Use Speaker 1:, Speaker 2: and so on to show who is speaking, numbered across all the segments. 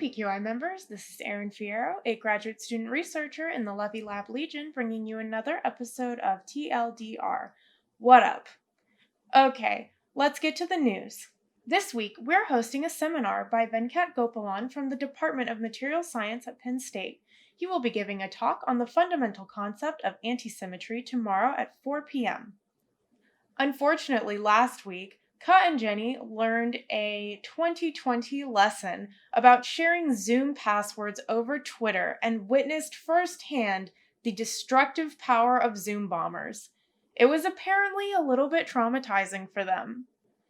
Speaker 1: PQI members, this is Erin Fierro, a graduate student researcher in the Levy Lab Legion, bringing you another episode of TLDR. What up? Okay, let's get to the news. This week, we're hosting a seminar by Venkat Gopalan from the Department of Material Science at Penn State. He will be giving a talk on the fundamental concept of antisymmetry tomorrow at 4 p.m. Unfortunately, last week, Ka and Jenny learned a 2020 lesson about sharing Zoom passwords over Twitter and witnessed firsthand the destructive power of Zoom bombers. It was apparently a little bit traumatizing for them.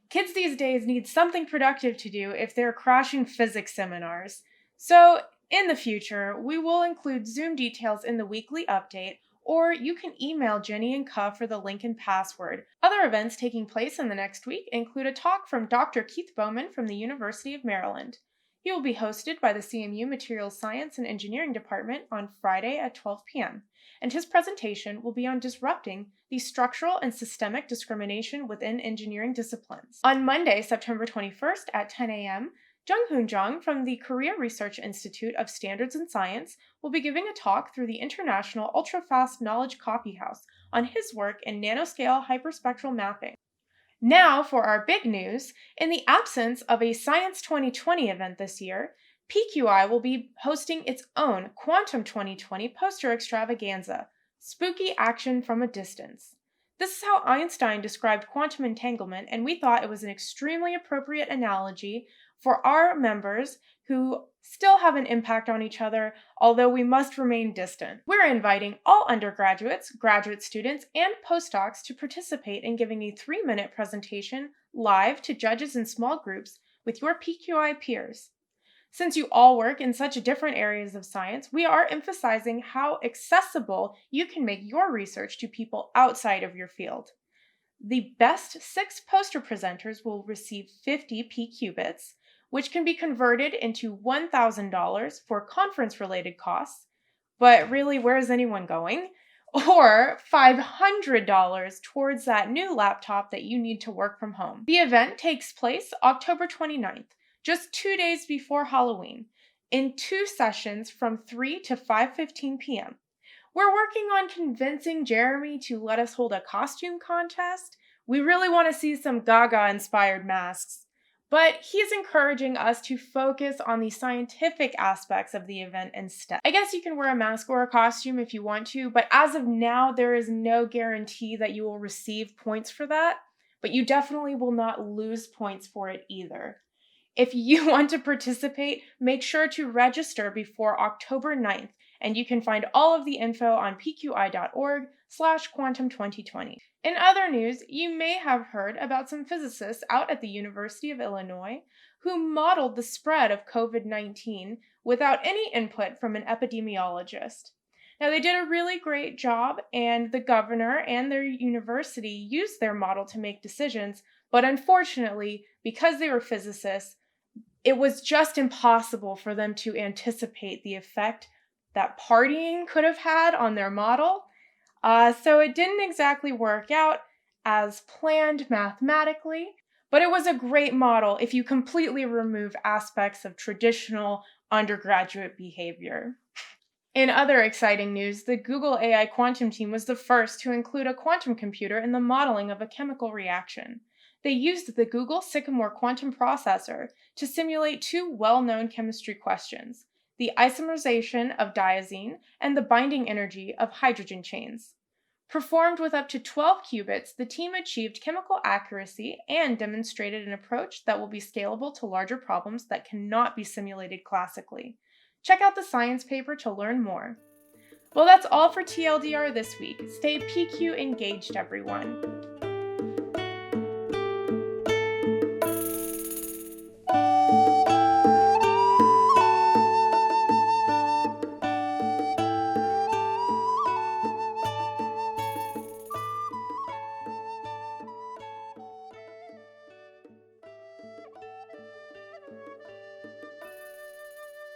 Speaker 1: Kids these days need something productive to do if they're crashing physics seminars. So, in the future, we will include Zoom details in the weekly update, or you can email Jenny and Ka for the link and password. Other events taking place in the next week include a talk from Dr. Keith Bowman from the University of Maryland. He will be hosted by the CMU Materials Science and Engineering Department on Friday at 12 p.m., and his presentation will be on disrupting the structural and systemic discrimination within engineering disciplines. On Monday, September 21st at 10 a.m., Junghoon from the Korea Research Institute of Standards and Science will be giving a talk through the International Ultra-Fast Knowledge Coffeehouse on his work in nanoscale hyperspectral mapping. Now for our big news. In the absence of a Science 2020 event this year, PQI will be hosting its own Quantum 2020 poster extravaganza, Spooky Action from a Distance. This is how Einstein described quantum entanglement, and we thought it was an extremely appropriate analogy for our members who still have an impact on each other, although we must remain distant. We're inviting all undergraduates, graduate students, and postdocs to participate in giving a 3-minute presentation live to judges in small groups with your PQI peers. Since you all work in such different areas of science, we are emphasizing how accessible you can make your research to people outside of your field. The best 6 poster presenters will receive 50 P-qubits, which can be converted into $1,000 for conference-related costs, but really, where is anyone going? Or $500 towards that new laptop that you need to work from home. The event takes place October 29th, just 2 days before Halloween, in 2 sessions from 3 to 5:15 p.m. We're working on convincing Jeremy to let us hold a costume contest. We really want to see some Gaga-inspired masks. But he's encouraging us to focus on the scientific aspects of the event instead. I guess you can wear a mask or a costume if you want to, but as of now, there is no guarantee that you will receive points for that, but you definitely will not lose points for it either. If you want to participate, make sure to register before October 9th, and you can find all of the info on pqi.org/quantum2020. In other news, you may have heard about some physicists out at the University of Illinois who modeled the spread of COVID-19 without any input from an epidemiologist. Now, they did a really great job, and the governor and their university used their model to make decisions, but unfortunately, because they were physicists, it was just impossible for them to anticipate the effect that partying could have had on their model. So it didn't exactly work out as planned mathematically, but it was a great model if you completely remove aspects of traditional undergraduate behavior. In other exciting news, the Google AI quantum team was the first to include a quantum computer in the modeling of a chemical reaction. They used the Google Sycamore quantum processor to simulate 2 well-known chemistry questions: the isomerization of diazine and the binding energy of hydrogen chains. Performed with up to 12 qubits, the team achieved chemical accuracy and demonstrated an approach that will be scalable to larger problems that cannot be simulated classically. Check out the science paper to learn more. Well, that's all for TLDR this week. Stay PQ engaged, everyone.